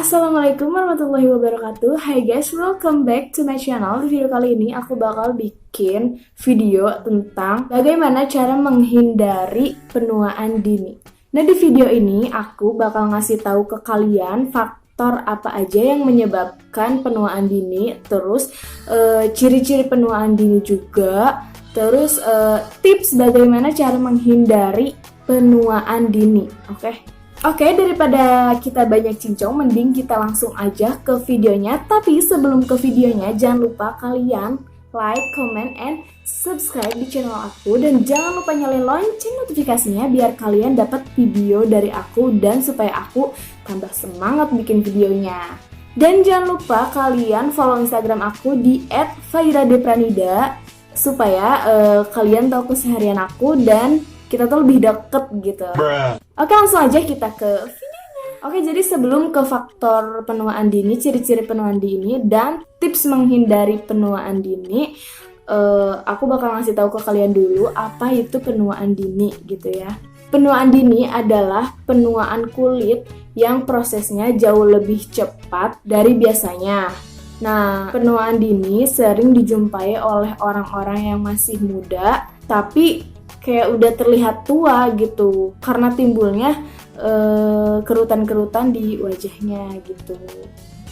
Assalamualaikum warahmatullahi wabarakatuh. Hai guys, welcome back to my channel. Di video kali ini aku bakal bikin video tentang bagaimana cara menghindari penuaan dini. Nah, di video ini aku bakal ngasih tahu ke kalian faktor apa aja yang menyebabkan penuaan dini, terus ciri-ciri penuaan dini juga, terus tips bagaimana cara menghindari penuaan dini. Oke, daripada kita banyak cincong, mending kita langsung aja ke videonya. Tapi sebelum ke videonya, jangan lupa kalian like, comment, and subscribe di channel aku. Dan jangan lupa nyalain lonceng notifikasinya biar kalian dapat video dari aku dan supaya aku tambah semangat bikin videonya. Dan jangan lupa kalian follow Instagram aku di @fairadepranida supaya kalian tahu keseharian aku dan kita tuh lebih deket gitu. Oke, langsung aja kita ke videonya. Oke, jadi sebelum ke faktor penuaan dini, ciri-ciri penuaan dini, dan tips menghindari penuaan dini, aku bakal ngasih tahu ke kalian dulu apa itu penuaan dini gitu ya. Penuaan dini adalah penuaan kulit yang prosesnya jauh lebih cepat dari biasanya. Nah, penuaan dini sering dijumpai oleh orang-orang yang masih muda, tapi kayak udah terlihat tua gitu karena timbulnya kerutan-kerutan di wajahnya gitu.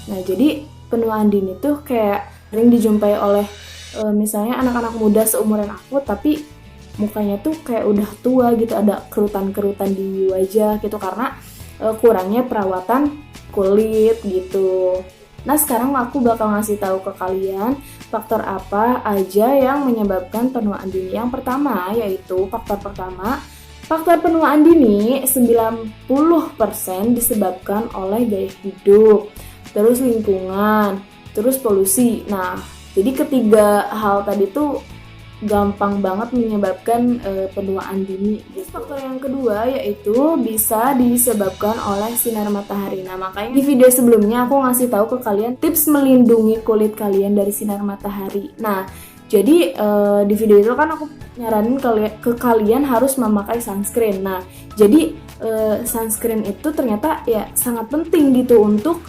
Nah, jadi penuaan dini tuh kayak sering dijumpai oleh misalnya anak-anak muda seumuran aku tapi mukanya tuh kayak udah tua gitu, ada kerutan-kerutan di wajah gitu karena kurangnya perawatan kulit gitu. Nah, sekarang aku bakal ngasih tahu ke kalian faktor apa aja yang menyebabkan penuaan dini. Yang pertama yaitu faktor penuaan dini 90% disebabkan oleh gaya hidup, terus lingkungan, terus polusi. Nah, jadi ketiga hal tadi tuh gampang banget menyebabkan penuaan dini. Faktor yang kedua yaitu bisa disebabkan oleh sinar matahari. Nah, makanya di video sebelumnya aku ngasih tahu ke kalian tips melindungi kulit kalian dari sinar matahari. Nah, jadi di video itu kan aku nyaranin ke kalian harus memakai sunscreen. Nah, jadi sunscreen itu ternyata ya sangat penting gitu untuk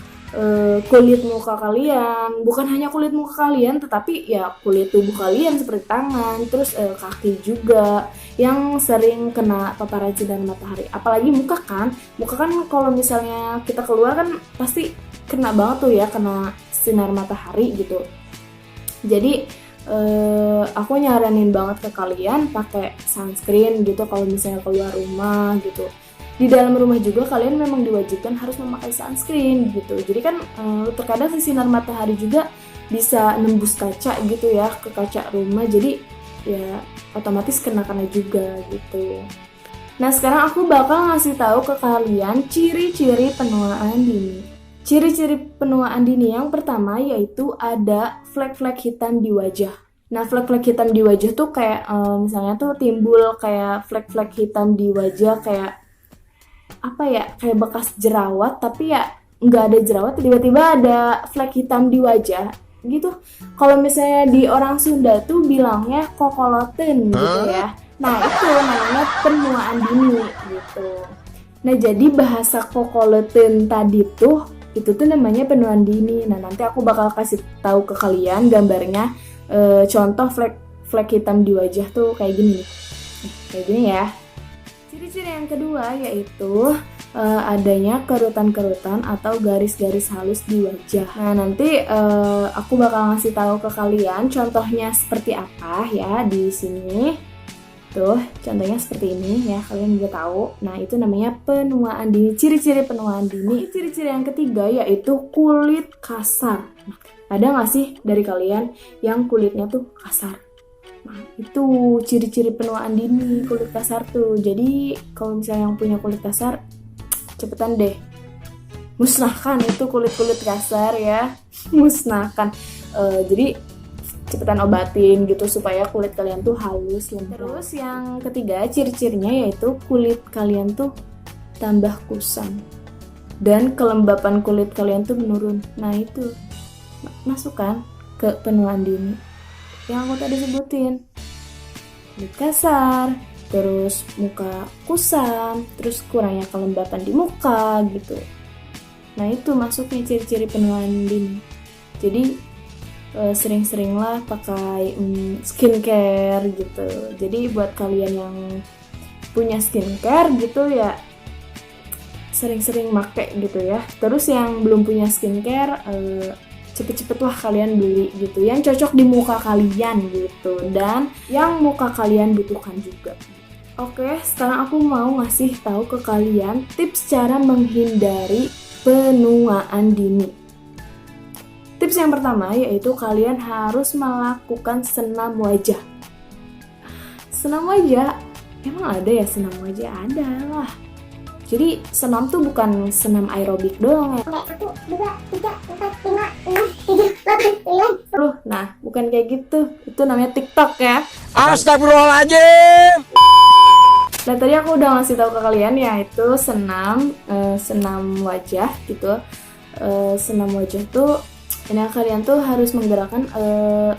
kulit muka kalian, bukan hanya kulit muka kalian tetapi ya kulit tubuh kalian seperti tangan, terus kaki juga yang sering kena paparan sinar matahari. Apalagi muka kan kalau misalnya kita keluar kan pasti kena banget tuh ya, kena sinar matahari gitu. Jadi aku nyaranin banget ke kalian pakai sunscreen gitu kalau misalnya keluar rumah gitu. Di dalam rumah juga kalian memang diwajibkan harus memakai sunscreen gitu. Jadi kan terkadang sinar matahari juga bisa nembus kaca gitu ya, ke kaca rumah. Jadi ya otomatis kena juga gitu. Nah, sekarang aku bakal ngasih tahu ke kalian ciri-ciri penuaan dini. Ciri-ciri penuaan dini yang pertama yaitu ada flek-flek hitam di wajah. Nah, flek-flek hitam di wajah tuh kayak misalnya tuh timbul kayak flek-flek hitam di wajah kayak apa ya, kayak bekas jerawat tapi ya nggak ada jerawat, tiba-tiba ada flek hitam di wajah gitu. Kalau misalnya di orang Sunda tuh bilangnya kokoloten gitu ya. Nah, itu namanya penuaan dini gitu. Nah, jadi bahasa kokoloten tadi tuh itu tuh namanya penuaan dini. Nah, nanti aku bakal kasih tahu ke kalian gambarnya, contoh flek hitam di wajah tuh kayak gini nih. Kayak gini ya. Ciri-ciri yang kedua yaitu adanya kerutan-kerutan atau garis-garis halus di wajah. Nah, nanti aku bakal ngasih tahu ke kalian contohnya seperti apa ya di sini. Tuh, contohnya seperti ini ya, kalian juga tahu. Nah, itu namanya penuaan dini, ciri-ciri penuaan dini. Ciri-ciri yang ketiga yaitu kulit kasar. Nah, ada nggak sih dari kalian yang kulitnya tuh kasar? Nah, itu ciri-ciri penuaan dini, kulit kasar tuh. Jadi kalau misalnya yang punya kulit kasar, cepetan deh musnahkan itu kulit-kulit kasar ya, musnahkan. Jadi cepetan obatin gitu supaya kulit kalian tuh halus. Terus yang ketiga ciri-cirinya yaitu kulit kalian tuh tambah kusam dan kelembapan kulit kalian tuh menurun. Nah, itu masukkan ke penuaan dini yang aku tadi sebutin. Kulit kasar, terus muka kusam, terus kurangnya kelembapan di muka gitu. Nah itu masuknya ciri-ciri penuaan dini. Jadi sering-seringlah pakai skincare gitu. Jadi buat kalian yang punya skincare gitu ya, sering-sering make gitu ya. Terus yang belum punya skincare, cepet-cepet lah kalian beli gitu, yang cocok di muka kalian gitu, dan yang muka kalian butuhkan juga. Oke, sekarang aku mau ngasih tahu ke kalian tips cara menghindari penuaan dini. Tips yang pertama yaitu kalian harus melakukan senam wajah. Senam wajah, emang ada ya senam wajah? Ada lah. Jadi senam tuh bukan senam aerobik doang ya. 1, 2, 3, 4, 5, 6, 7, 8, 9. Loh, nah bukan kayak gitu. Itu namanya TikTok ya. Astagfirullahaladzim. Nah tadi aku udah ngasih tahu ke kalian yaitu senam wajah gitu. Senam wajah tuh ini kalian tuh harus menggerakkan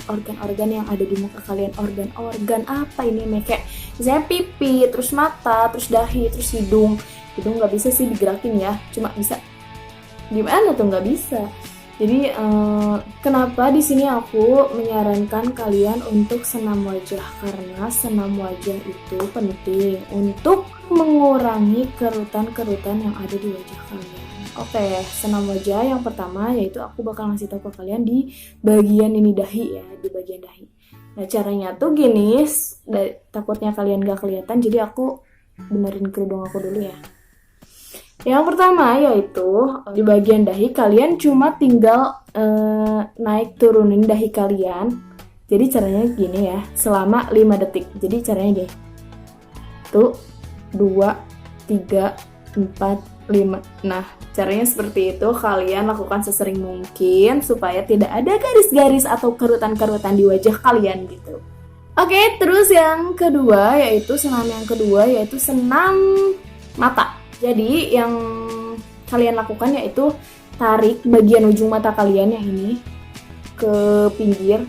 organ-organ yang ada di muka kalian. Organ-organ apa ini? Kayak misalnya pipi, terus mata, terus dahi, terus hidung. Hidung nggak bisa sih digerakin ya, cuma bisa gimana tuh nggak bisa. Jadi kenapa di sini aku menyarankan kalian untuk senam wajah, karena senam wajah itu penting untuk mengurangi kerutan-kerutan yang ada di wajah kalian. Oke, senam wajah yang pertama yaitu aku bakal ngasih tahu ke kalian di bagian ini dahi ya, di bagian dahi. Nah caranya tuh gini, takutnya kalian gak kelihatan, jadi aku benerin kerudung aku dulu ya. Yang pertama yaitu di bagian dahi kalian cuma tinggal naik turunin dahi kalian. Jadi caranya gini ya, selama 5 detik. Jadi caranya gini. 1, 2, 3, 4, 5. Nah, caranya seperti itu. Kalian lakukan sesering mungkin supaya tidak ada garis-garis atau kerutan-kerutan di wajah kalian gitu. Oke, terus yang kedua yaitu senam mata. Jadi yang kalian lakukan yaitu tarik bagian ujung mata kalian yang ini ke pinggir.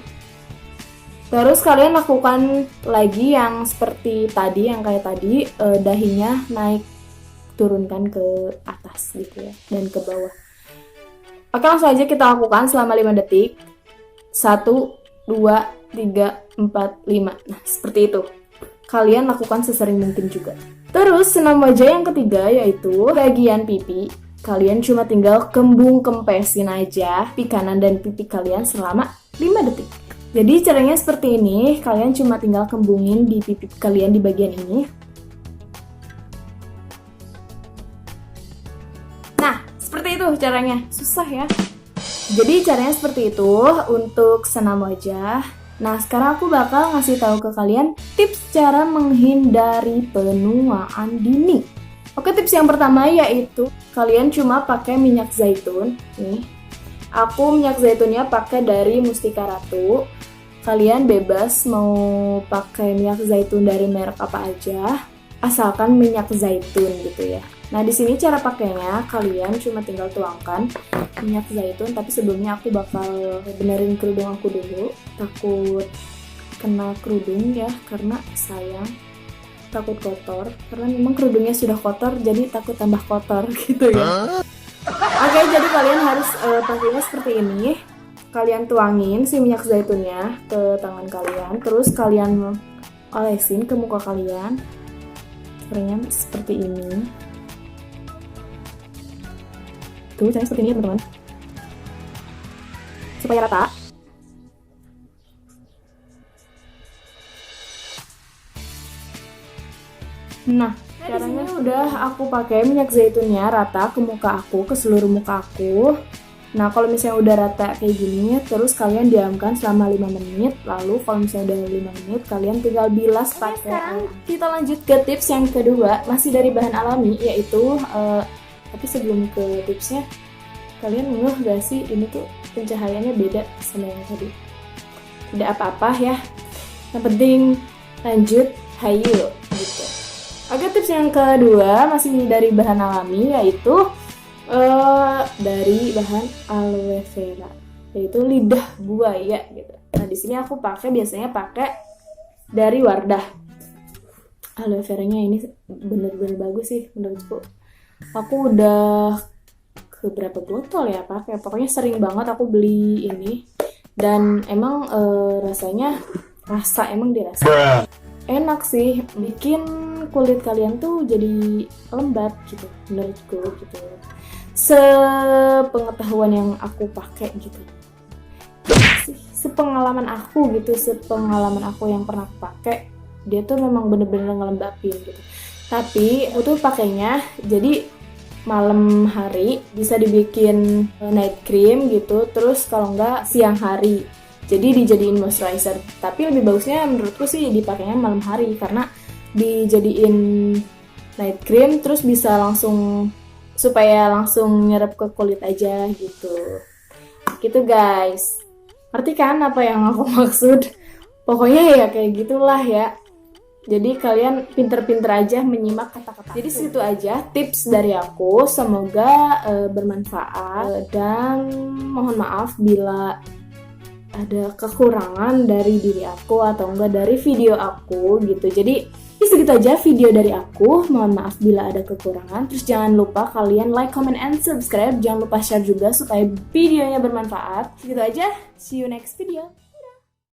Terus kalian lakukan lagi yang seperti tadi, yang kayak tadi, dahinya naik turunkan ke atas gitu ya, dan ke bawah. Oke, langsung aja kita lakukan selama 5 detik. 1, 2, 3, 4, 5. Nah, seperti itu. Kalian lakukan sesering mungkin juga. Terus senam wajah yang ketiga yaitu bagian pipi. Kalian cuma tinggal kempesin aja pipi kanan dan pipi kalian selama 5 detik. Jadi caranya seperti ini, kalian cuma tinggal kembungin di pipi kalian di bagian ini. Nah, seperti itu caranya. Susah ya. Jadi caranya seperti itu untuk senam wajah. Nah, sekarang aku bakal ngasih tahu ke kalian tips cara menghindari penuaan dini. Oke, tips yang pertama yaitu kalian cuma pakai minyak zaitun. Nih, aku minyak zaitunnya pakai dari Mustika Ratu. Kalian bebas mau pakai minyak zaitun dari merek apa aja, asalkan minyak zaitun gitu ya. Nah, di sini cara pakainya kalian cuma tinggal tuangkan minyak zaitun, tapi sebelumnya aku bakal benerin kerudung aku dulu. Takut kena kerudung ya, karena sayang, takut kotor, karena memang kerudungnya sudah kotor, jadi takut tambah kotor gitu ya. Oke, jadi kalian harus pakainya seperti ini. Kalian tuangin si minyak zaitunnya ke tangan kalian, terus kalian olesin ke muka kalian. Caranya seperti ini. Tuh, caranya seperti ini ya teman-teman, supaya rata. Nah, caranya udah aku pakai minyak zaitunnya rata ke muka aku, ke seluruh muka aku. Nah, kalau misalnya udah rata kayak gini, terus kalian diamkan selama 5 menit. Lalu kalau misalnya udah 5 menit, kalian tinggal bilas pakai air. Kita lanjut ke tips yang kedua, masih dari bahan alami, yaitu tapi sebelum ke tipsnya, kalian ngeh gak sih ini tuh pencahayaannya beda sama yang tadi? Tidak apa-apa ya, yang penting lanjut, hayu gitu. Oke, tips yang kedua masih dari bahan alami, yaitu dari bahan aloe vera, yaitu lidah buaya gitu. Nah, di sini aku biasanya pakai dari Wardah. Aloe veranya ini bener-bener bagus sih menurutku. Aku udah ke berapa botol ya pakai. Pokoknya sering banget aku beli ini. Dan emang rasanya emang dirasa enak sih, bikin kulit kalian tuh jadi lembab gitu menurutku gitu. Sepengetahuan yang aku pakai gitu. Sepengalaman aku yang pernah pakai, dia tuh memang bener-bener ngelembapin gitu. Tapi aku tuh pakainya jadi malam hari, bisa dibikin night cream gitu, terus kalau enggak siang hari jadi dijadiin moisturizer. Tapi lebih bagusnya menurutku sih dipakainya malam hari, karena dijadiin night cream terus bisa langsung, supaya langsung nyerap ke kulit aja gitu guys. Ngerti kan apa yang aku maksud? Pokoknya ya kayak gitulah ya. Jadi kalian pinter-pinter aja menyimak kata-kata. Jadi situ aja tips dari aku. Semoga bermanfaat, dan mohon maaf bila ada kekurangan dari diri aku atau enggak dari video aku gitu. Jadi segitu aja video dari aku. Mohon maaf bila ada kekurangan. Terus jangan lupa kalian like, comment, and subscribe. Jangan lupa share juga supaya videonya bermanfaat. Segitu aja. See you next video.